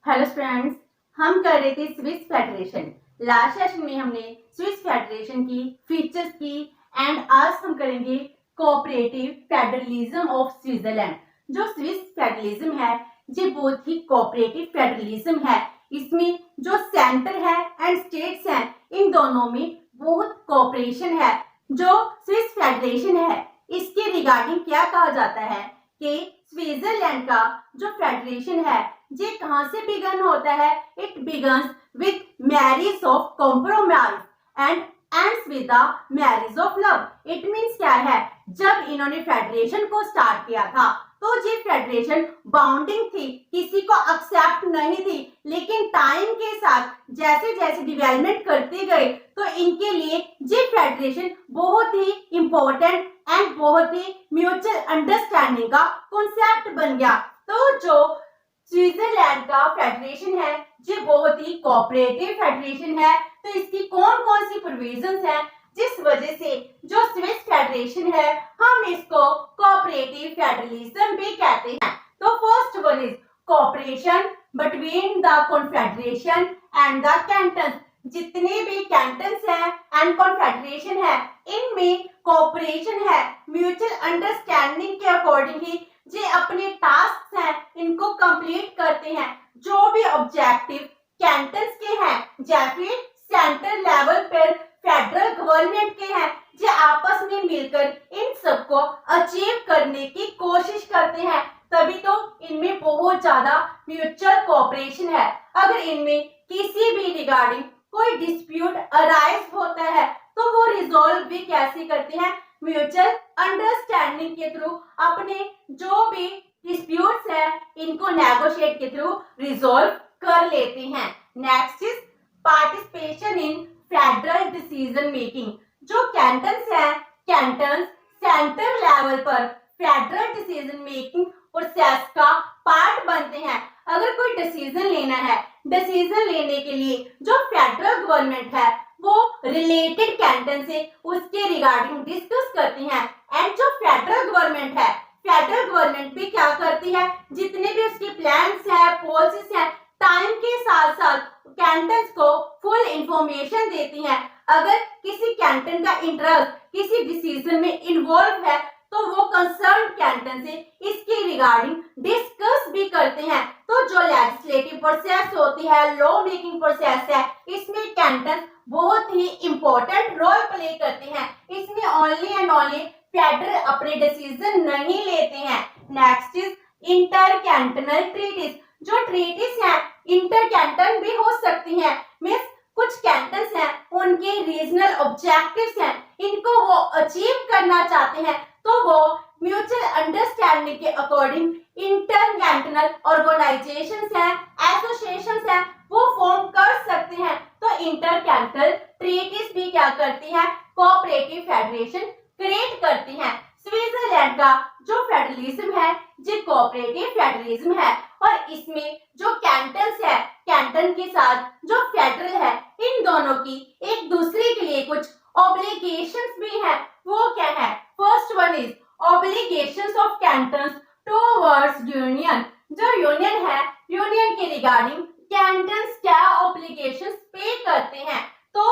Hello friends, हम कर रहे थे स्विस फेडरेशन। लास्ट सेशन में हमने स्विस फेडरेशन की फीचर्स की एंड आज हम करेंगे कोऑपरेटिव फेडरलिज्म ऑफ स्विट्जरलैंड। जो स्विस फेडरलिज्म है ये बहुत ही कोऑपरेटिव फेडरलिज्म है। इसमें जो सेंटर है एंड स्टेट्स हैं इन दोनों में बहुत कोऑपरेशन है। जो स्विस फेडरेशन है इसके रिगार्डिंग क्या कहा जाता है कि स्विट्जरलैंड का जो फेडरेशन है ये कहां से बिगन होता है। It begins with marriage of compromise and ends with the marriage of love. It means क्या है, जब इन्होंने फेडरेशन को स्टार्ट किया था तो ये फेडरेशन बाउंडिंग थी, किसी को एक्सेप्ट नहीं थी, लेकिन टाइम के साथ जैसे जैसे डेवलपमेंट करते गए तो इनके लिए ये फेडरेशन बहुत ही इंपॉर्टेंट एंड बहुत ही म्यूचुअल अंडरस्टैंडिंग का कॉन्सेप्ट बन गया। तो जो स्विट्जरलैंड का फेडरेशन है ये बहुत ही कोऑपरेटिव फेडरेशन है। तो इसकी कौन कौन सी प्रोविजंस हैं जिस वजह से जो स्विस फेडरेशन है हम इसको कोऑपरेटिव फेडरलिज्म भी कहते हैं। तो first one is cooperation between the confederation and the cantons. जितने भी कैंटन्स हैं एंड कॉन्फेडरेशन है इनमें कोऑपरेशन है, म्यूचुअल अंडरस्टैंडिंग के अकॉर्डिंग ही ये अपने टास्क हैं इनको कंप्लीट करते हैं। जो भी ऑब्जेक्टिव कैंटन्स के हैं या फिर सेंट्रल लेवल पर फेडरल गवर्नमेंट के हैं ये आपस में मिलकर इन सबको अचीव करने की कोशिश करते हैं, तभी तो इनमें बहुत ज्यादा म्यूचुअल कोऑपरेशन है। अगर इनमें किसी भी रिगार्डिंग कोई डिस्प्यूट अराइज होता है तो वो रिजॉल्व भी कैसे करते हैं, म्यूचुअल अंडरस्टैंडिंग के थ्रू। अपने जो भी डिस्प्यूट्स हैं इनको नेगोशिएट के थ्रू रिजॉल्व कर लेते हैं। Next is participation in federal decision making. जो कैंटन्स हैं, कैंटन्स सेंट्रल लेवल पर फेडरल डिसीजन मेकिंग प्रोसेस का पार्ट बनते हैं। अगर कोई डिसीजन लेना है, डिसीजन लेने के लिए जो फेडरल गवर्नमेंट है वो रिलेटेड कैंटन से उसके रिगार्डिंग डिस्कस करती हैं एंड जो फेडरल गवर्नमेंट है, फेडरल गवर्नमेंट भी क्या करती है, जितने भी उसके प्लान्स है, पॉलिसीज है, टाइम के साथ साथ कैंटन्स को फुल इंफॉर्मेशन देती हैं। अगर किसी कैंटन का इंटरेस्ट किसी डिसीजन में इन्वॉल्व है तो वो कंसर्न कैंटन से इसके रिगार्डिंग डिस्कस भी करते हैं। तो जो लेजिस्लेटिव प्रोसेस होती है, लॉ मेकिंग प्रोसेस है, इसमें कैंटन बहुत ही इंपॉर्टेंट रोल प्ले करते हैं। इसमें ओनली एंड ओनली फेडरल अपने डिसीजन नहीं लेते हैं। Next is inter cantonal treaties. जो ट्रीटीज हैं इंटर कैंटन भी हो सकती हैं, मींस कुछ कैंटन्स हैं उनके रीजनल ऑब्जेक्टिव्स हैं, इनको वो अचीव करना चाहते हैं तो वो म्यूचुअल अंडरस्टैंडिंग के अकॉर्डिंग इंटर कैंटनल ऑर्गेनाइजेशंस हैं, एसोसिएशंस हैं, वो फॉर्म कर सकते हैं। तो इंटर कैंटनल ट्रीटीज भी क्या करती हैं, कोऑपरेटिव फेडरेशन क्रिएट करती हैं। स्विट्जरलैंड का जो फेडरलिज्म है ये कोऑपरेटिव फेडरलिज्म है और इसमें जो कैंटन्स है, कैंटन के साथ जो फेडरल है, इन दोनों की एक दूसरे के लिए कुछ ऑब्लिगेशंस भी हैं। वो क्या है, first one is obligations of cantons towards union. जो यूनियन है, यूनियन के रिगार्डिंग कैंटन्स क्या ऑब्लिगेशंस पे करते हैं। तो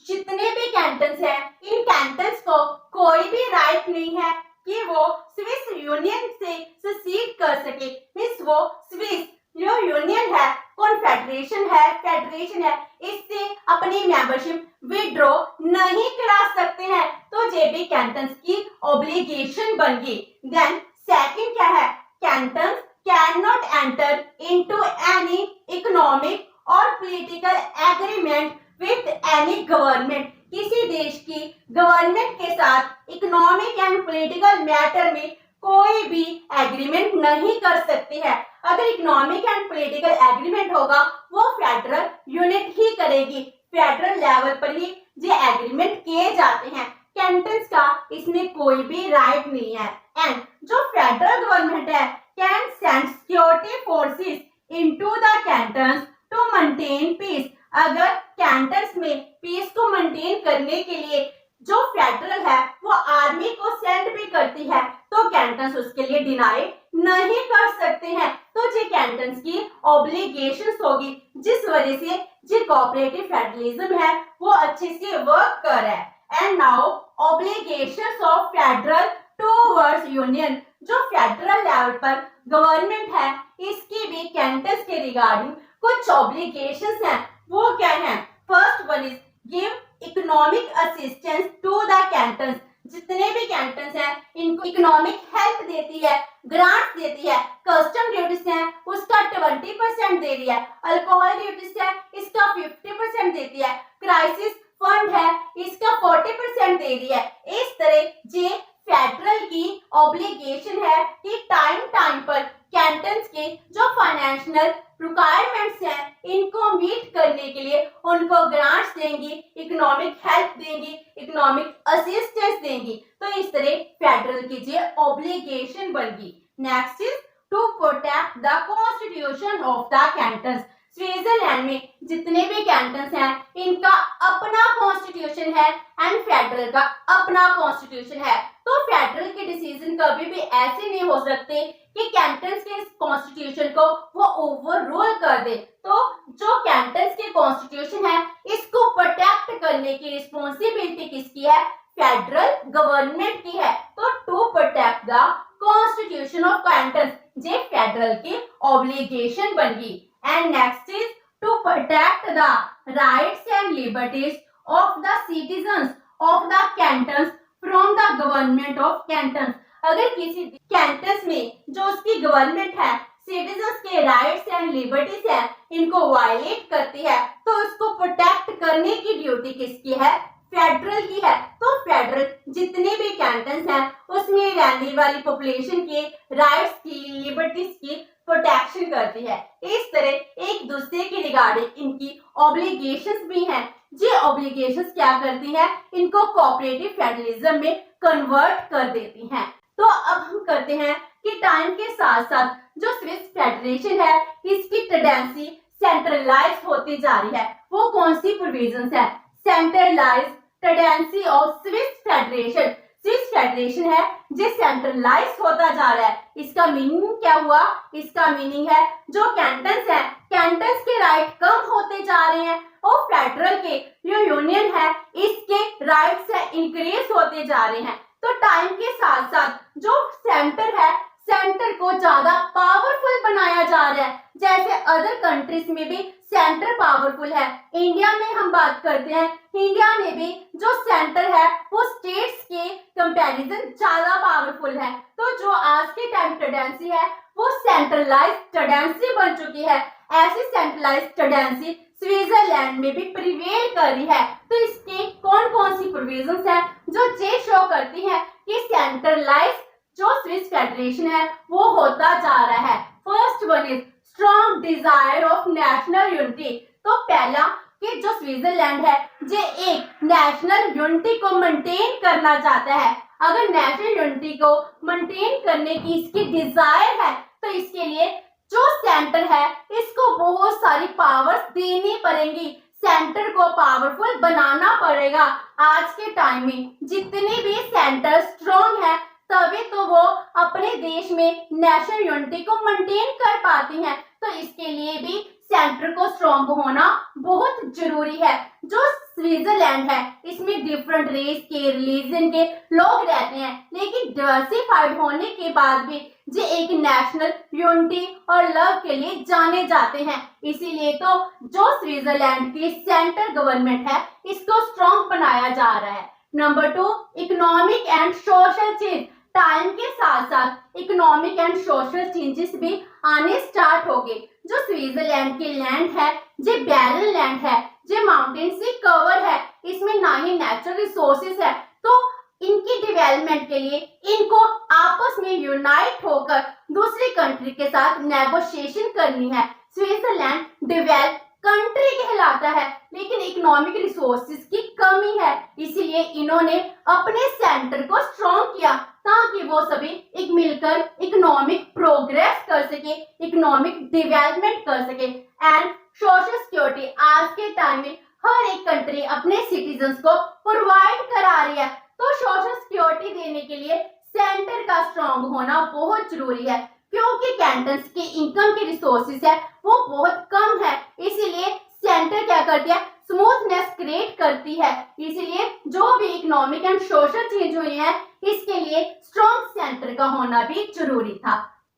जितने भी कैंटन्स हैं इन कैंटन्स को कोई भी राइट नहीं है कि वो स्विस यूनियन से सेसीड कर सके, मींस वो स्विस जो यूनियन है, कॉन्फेडरेशन है, फेडरेशन है, इससे अपनी मेंबरशिप विड्रॉ नहीं करा सकते हैं। तो ये भी कैंटन्स की ऑब्लिगेशन बन गई। देन सेकंड क्या है, cantons can not enter into any economic और political agreement with any government. किसी देश की गवर्नमेंट के साथ इकोनॉमिक एंड पॉलिटिकल मैटर में कोई भी एग्रीमेंट नहीं कर सकती है। अगर इकोनॉमिक एंड पॉलिटिकल एग्रीमेंट होगा वो फेडरल यूनिट ही करेगी, फेडरल लेवल पर ही ये एग्रीमेंट किए जाते हैं। कैंटन्स का इसमें कोई भी राइट नहीं है। एंड जो फेडरल गवर्नमेंट है can send security forces into the cantons to maintain peace. अगर कैंटन्स में पीस को मेंटेन करने के लिए जो फेडरल है वो आर्मी को सेंड भी करती है, तो कैंटन्स उसके लिए डिनाई नहीं कर सकते हैं। तो ये कैंटन्स की ऑब्लिगेशंस होगी, जिस वजह से जो कोऑपरेटिव फेडरलिज्म है वो अच्छे से वर्क कर रहा है। And now obligations of federal towards union, जो फेडरल लेवल पर गवर्नमेंट है इसकी भी कैंटन्स के रिगार्डिंग कुछ ऑब्लिगेशंस हैं। वो क्या है? First one is give economic assistance to the cantons, जितने भी कैंटन्स हैं इनको इकोनॉमिक हेल्प देती है, ग्रांट्स देती है। कस्टम ड्यूटीज है उसका 20% दे रही है, अल्कोहल ड्यूटीज है इसका 50% देती है, क्राइसिस फंड है इसका 40% दे रही है। इस तरह जे फेडरल की ऑब्लिगेशन है कि टाइम पर कैंटन्स के जो फाइनेंशियल रिक्वायरमेंट्स हैं इनको मीट करने के लिए उनको ग्रांट्स देंगी, इकोनॉमिक हेल्प देंगी, इकोनॉमिक असिस्टेंस देंगी। तो इस तरह फेडरल की जो ऑब्लिगेशन बनेगी। Next is to protect the constitution of the cantons. Switzerland में जितने भी कैंटन्स हैं इनका अपना कॉन्स्टिट्यूशन है एंड फेडरल का अपना कॉन्स्टिट्यूशन है। तो फेडरल के डिसीजन कभी भी ऐसे नहीं हो सकते कि कैंटन्स के कॉन्स्टिट्यूशन को वो ओवर रूल कर दे। तो जो कैंटन्स के कॉन्स्टिट्यूशन है इसको प्रोटेक्ट करने की रिस्पॉन्सिबिलिटी किसकी है? फेडरल गवर्नमेंट की है। तो to protect the constitution of cantons जे फेडरल की ऑब्लिगेशन बनेगी। And next is to protect the rights and liberties of the citizens of the cantons from the government of cantons. अगर किसी कैंटन्स में जो उसकी गवर्नमेंट है सिटीजन्स के राइट्स एंड लिबर्टीज है इनको वायलेट करती है तो उसको प्रोटेक्ट करने की ड्यूटी किसकी है? फेडरल की है। तो फेडरल जितने भी कैंटन्स हैं उसमें रहने वाली पॉपुलेशन के राइट्स की, लिबर्टीज की प्रोटेक्शन करती है। इस तरह एक दूसरे के रिगार्डिंग इनकी ऑब्लिगेशंस भी हैं। ये ऑब्लिगेशंस क्या करती हैं? इनको कोऑपरेटिव फेडरलिज्म में कन्वर्ट कर देती हैं। तो अब हम करते हैं कि टाइम के साथ साथ जो स्विस फेडरेशन है इसकी टेंडेंसी सेंट्रलाइज होती जा रही है। वो कौन सी प्रोविजंस है? Centralize tendency of Swiss federation. Swiss federation है जो सेंट्रलाइज होता जा रहा है। इसका मीनिंग क्या हुआ? इसका मीनिंग है जो कैंटन्स है कैंटन्स के राइट कम होते जा रहे हैं और फेडरल के जो यूनियन है इसके राइट्स है इंक्रीज होते जा रहे हैं। तो टाइम के साथ साथ जो सेंटर है सेंटर को ज्यादा पावरफुल बनाया जा रहा है। जैसे अदर कंट्रीज में भी सेंटर पावरफुल है। इंडिया में हम बात करते हैं, इंडिया में भी जो सेंटर है वो स्टेट्स के कंपैरिजन ज्यादा पावरफुल है। तो जो आज के टाइम टेंडेंसी है वो सेंट्रलाइज टेंडेंसी बन चुकी है। ऐसी सेंट्रलाइज टेंडेंसी स्विट्जरलैंड में भी प्रिवेल कर रही है। तो इसके कौन कौन सी प्रोविजंस हैं जो ये शो करती है कि सेंट्रलाइज जो स्विस फेडरेशन है वो होता जा रहा है। First one is strong desire of national unity. तो पहला कि जो स्विट्जरलैंड है ये एक नेशनल यूनिटी को मेंटेन करना चाहता है। अगर नेशनल यूनिटी को मेंटेन करने की इसकी डिजायर है तो इसके लिए जो सेंटर है इसको बहुत सारी पावर्स देनी पड़ेंगी। सेंटर को पावरफुल बनाना पड़ेगा। आज के टाइम में जितने भी सेंटर स्ट्रॉन्ग है तभी तो वो अपने देश में नेशनल यूनिटी को मेंटेन कर पाती हैं। तो इसके लिए भी सेंटर को स्ट्रॉन्ग होना बहुत जरूरी है। जो स्विट्जरलैंड है इसमें डिफरेंट रेस के, रिलीजन के लोग रहते हैं, लेकिन डाइवर्सिफाइड होने के बाद भी ये एक नेशनल यूनिटी और लव के लिए जाने जाते हैं। इसीलिए तो जो स्विट्जरलैंड की सेंट्रल गवर्नमेंट है इसको स्ट्रॉन्ग बनाया जा रहा है। Number 2, economic and social change. Time के साथ साथ इकोनॉमिक एंड सोशल चेंजेस भी आने स्टार्ट हो गए। जो स्विट्जरलैंड की लैंड है ये बैरन लैंड है, ये माउंटेन से कवर है, इसमें ना ही नेचुरल रिसोर्सेज है। तो इनकी डेवलपमेंट के लिए इनको आपस में यूनाइट होकर दूसरी कंट्री के साथ नेगोशिएशन करनी है। स्विट्जरलैंड डेवलप कंट्री कहलाता है लेकिन इकोनॉमिक रिसोर्सेज की कमी है, इसीलिए इन्होंने अपने सेंटर को स्ट्रॉन्ग किया ताकि वो सभी एक मिलकर इकोनॉमिक प्रोग्रेस कर सके, इकोनॉमिक डेवलपमेंट कर सके। एंड सोशल सिक्योरिटी, आज के टाइम में हर एक कंट्री अपने सिटीजन्स को प्रोवाइड करा रही है, तो सोशल सिक्योरिटी देने के लिए सेंटर का स्ट्रॉन्ग होना बहुत जरूरी है, क्योंकि कैंटन्स के इनकम के रिसोर्सेज है वो बहुत कम है। इसीलिए सेंटर क्या करती है, स्मूथनेस क्रिएट करती है। इसीलिए जो भी इकोनॉमिक एंड सोशल चेंज हुए हैं, इसके लिए स्ट्रॉन्ग सेंटर का होना भी जरूरी था।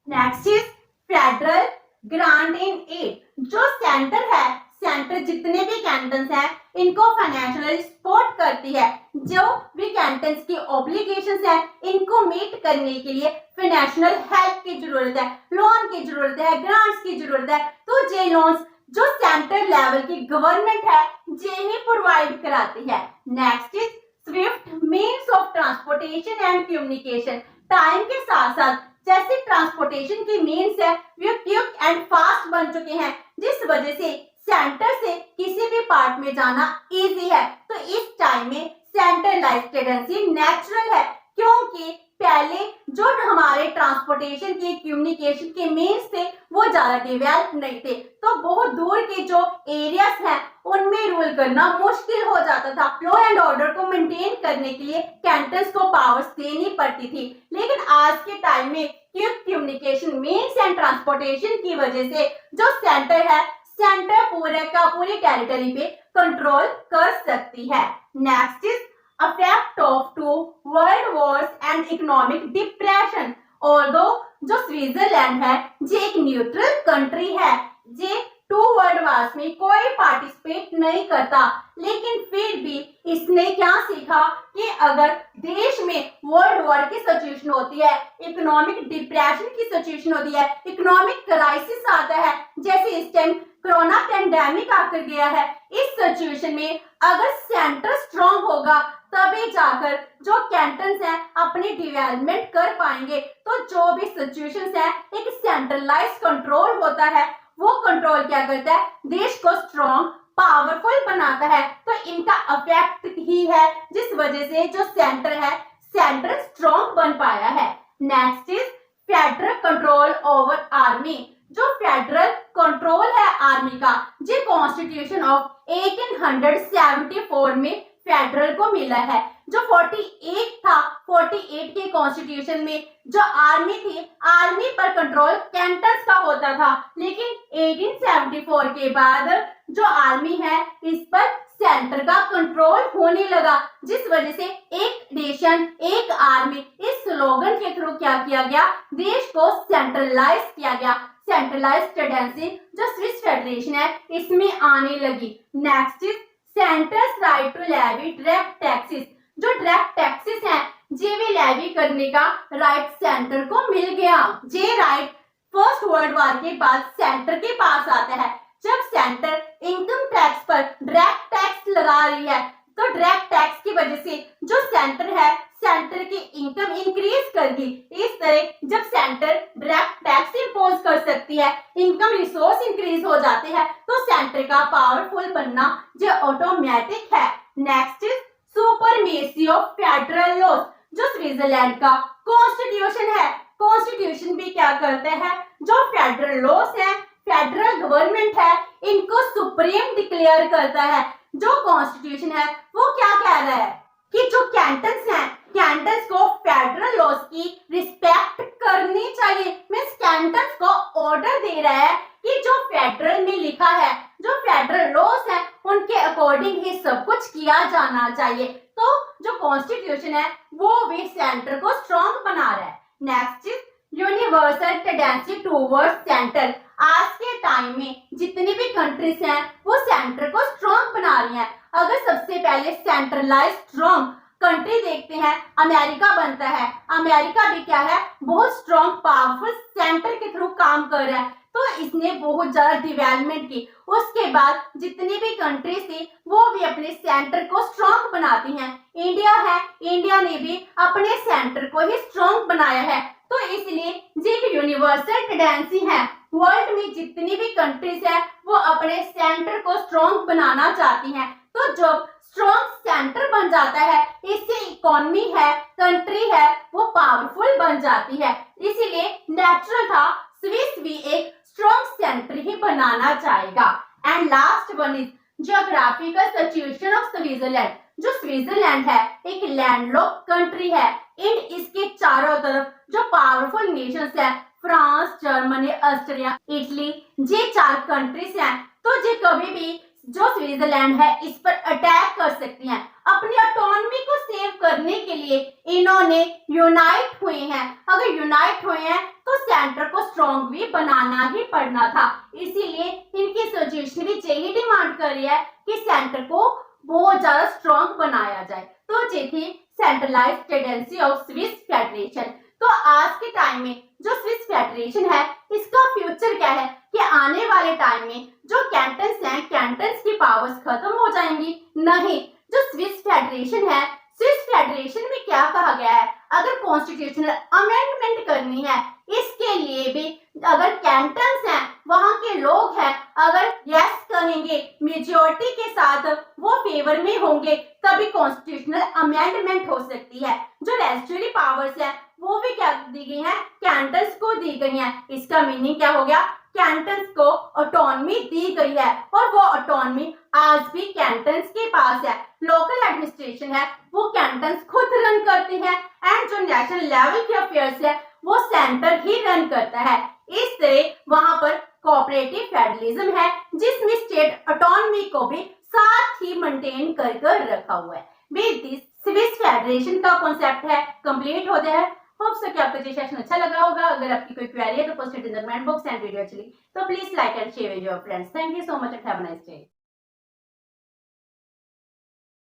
Next is federal grant in aid. जो सेंटर है, सेंटर जितने भी कैंटन्स हैं इनको फाइनेंशियली सपोर्ट करती है। जो भी कैंटन्स की ऑब्लिगेशंस है इनको मीट करने के लिए फाइनेंशियल हेल्प की जरूरत है, लोन की जरूरत है, ग्रांट्स की जरूरत है। तो ये लोन्स जो सेंटर लेवल की गवर्नमेंट है ये ही प्रोवाइड कराती है। Next is Swift means of transportation and communication. Time के साथ साथ जैसे ट्रांसपोर्टेशन की मीन्स है वो क्विक एंड फास्ट बन चुके हैं, जिस वजह से सेंटर से किसी भी पार्ट में जाना इजी है। तो इस टाइम में सेंट्रलाइज्ड टेंडेंसी नेचुरल है, क्योंकि पहले जो हमारे ट्रांसपोर्टेशन के कम्युनिकेशन के मीन्स थे वो ज्यादा डेवलप नहीं थे, तो बहुत दूर के जो एरियाज हैं उनमें रूल करना मुश्किल हो जाता था। लॉ एंड ऑर्डर को मेंटेन करने के लिए कैंटन्स को पावर्स देनी पड़ती थी। लेकिन आज के टाइम में quick communication means and transportation की वजह से जो सेंटर है, सेंटर पूरे का पूरी टेरिटरी पे कंट्रोल कर सकती है। Next is effect of two world wars and economic depression। Although जो स्विट्जरलैंड है ये एक न्यूट्रल कंट्री है, ये 2 वर्ल्ड वॉर्स में कोई पार्टिसिपेट नहीं करता, लेकिन फिर भी इसने क्या सीखा कि अगर देश में वर्ल्ड वॉर की सिचुएशन होती है, इकोनॉमिक डिप्रेशन की सिचुएशन होती है, इकोनॉमिक क्राइसिस आता है, जैसे इस टाइम कोरोना पेंडेमिक आकर गया है, इस सिचुएशन में अगर सेंटर स्ट्रांग होगा तभी जाकर जो कैंटन्स हैं अपनी डेवलपमेंट कर पाएंगे। तो जो भी सिचुएशंस है एक सेंट्रलाइज कंट्रोल होता है, वो कंट्रोल क्या करता है, देश को स्ट्रांग पावरफुल बनाता है। तो इनका इफेक्ट ही है जिस वजह से जो सेंटर है, सेंटर स्ट्रांग बन पाया है। Next is federal control over army. जो फेडरल कंट्रोल है आर्मी का, ये कॉन्स्टिट्यूशन ऑफ 1874 में फेडरल को मिला है। जो 48 था, 48 के कॉन्स्टिट्यूशन में जो आर्मी थी, आर्मी पर कंट्रोल कैंटन्स का होता था, लेकिन 1874 के बाद जो आर्मी है इस पर सेंटर का कंट्रोल होने लगा, जिस वजह से एक नेशन एक आर्मी इस स्लोगन के थ्रू क्या किया गया, देश को सेंट्रलाइज किया गया। सेंट्रलाइज्ड टेंडेंसी जो स्विस फेडरेशन है इसमें आने लगी। Next is centre's right to levy direct taxes. जो डायरेक्ट टैक्सेस हैं ये भी लेवी करने का राइट सेंटर को मिल गया। ये राइट फर्स्ट वर्ल्ड वॉर के बाद सेंटर के पास आता है। जब सेंटर इनकम टैक्स पर डायरेक्ट टैक्स लगा रही है, तो डायरेक्ट टैक्स की वजह से जो सेंटर है, सेंटर की इनकम इंक्रीज करगी। इस तरह जब सेंटर डायरेक्ट टैक्स इंपोज कर सकती है, इनकम रिसोर्स इंक्रीज हो जाते हैं, तो सेंटर का पावरफुल बनना जो ऑटोमेटिक है। Next is supremacy of federal laws. जो स्विट्जरलैंड का कॉन्स्टिट्यूशन है, कॉन्स्टिट्यूशन भी क्या करते हैं, जो फेडरल लॉज है, फेडरल गवर्नमेंट है, इनको सुप्रीम डिक्लेयर करता है। जो कॉन्स्टिट्यूशन है वो क्या कह रहा है कि जो कैंटन्स हैं, कैंटन्स को फेडरल लॉज की रिस्पेक्ट करनी चाहिए। मींस कैंटन्स को ऑर्डर दे रहा है कि जो फेडरल में लिखा है, जो फेडरल लॉज है, उनके अकॉर्डिंग ही सब कुछ किया जाना चाहिए। तो जो कॉन्स्टिट्यूशन है वो भी सेंटर को स्ट्रॉन्ग बना रहा है। Next is universal tendency towards centre. आज के टाइम में जितनी भी कंट्रीज हैं वो सेंटर को स्ट्रॉन्ग बना रही हैं। अगर सबसे पहले सेंट्रलाइज स्ट्रॉन्ग कंट्री देखते हैं, अमेरिका बनता है। अमेरिका भी क्या है, बहुत स्ट्रॉन्ग पावरफुल सेंटर के थ्रू काम कर रहा है, तो इसने बहुत ज्यादा डेवलपमेंट की। उसके बाद जितनी भी कंट्रीज थी वो भी अपने सेंटर को स्ट्रॉन्ग बनाती हैं। इंडिया है, इंडिया ने भी अपने सेंटर को ही स्ट्रॉन्ग बनाया है। तो इसलिए ये यूनिवर्सल टेंडेंसी है, वर्ल्ड में जितनी भी कंट्रीज है वो अपने सेंटर को स्ट्रॉन्ग बनाना चाहती हैं। तो जब स्ट्रॉन्ग सेंटर बन जाता है, इससे इकोनॉमी है, कंट्री है, वो पावरफुल बन जाती है। इसीलिए नेचुरल था स्विस भी एक स्ट्रॉन्ग सेंटर ही बनाना चाहेगा। And last one is geographical situation of Switzerland, जो स्विट्जरलैंड है एक लैंडलॉक कंट्री है। इन इसके चारों तरफ जो पावरफुल नेशंस है फ्रांस, जर्मनी, ऑस्ट्रिया, इटली, ये 4 कंट्रीज हैं। तो ये कभी भी जो स्विट्जरलैंड है इस पर अटैक कर सकती हैं। अपनी ऑटोनॉमी को सेव करने के लिए इन्होंने यूनाइट हुए हैं। अगर यूनाइट हुए हैं तो सेंटर को स्ट्रॉन्ग भी बनाना ही पड़ना था। इसीलिए इनकी सिचुएशन भी यही डिमांड कर रही है कि सेंटर को बहुत ज्यादा स्ट्रॉन्ग बनाया जाए। तो ये थी centralised tendency of Swiss federation. तो आज के टाइम में जो स्विस फेडरेशन है इसका फ्यूचर क्या है कि आने वाले टाइम में जो कैंटन्स हैं, कैंटन्स की पावर्स खत्म हो जाएंगी? नहीं, जो स्विस फेडरेशन है, स्विस फेडरेशन में क्या कहा गया है, अगर कॉन्स्टिट्यूशनल अमेंडमेंट करनी है इसके लिए भी अगर कैंटन्स हैं, वहां के लोग हैं, अगर यस कहेंगे मेजोरिटी के साथ वो फेवर में होंगे तभी कॉन्स्टिट्यूशनल अमेंडमेंट हो सकती है। जो रेजिस्ट्री पावर्स है वो भी क्या दी गई है, कैंटन्स को दी गई है। इसका मीनिंग क्या हो गया, कैंटन्स को ऑटोनॉमी दी गई है और वो ऑटोनॉमी आज भी कैंटन्स के पास है। लोकल एडमिनिस्ट्रेशन है वो कैंटन्स खुद रन करते हैं एंड जो नेशनल लेवल के अफेयर्स है वो सेंटर ही रन करता है। इस तरह वहां पर कोऑपरेटिव फेडरलिज्म है जिसमें स्टेट ऑटोनॉमी को भी साथ ही मेंटेन कर रखा हुआ है। विद दिस स्विस फेडरेशन का कॉन्सेप्ट है कंप्लीट होता है। होप सो कि आपको ये सेशन अच्छा लगा होगा। अगर आपकी कोई क्वेरी है तो post it in the comment box and video अच्छी लगी तो please like and share with your friends. Thank you so much and have a nice day.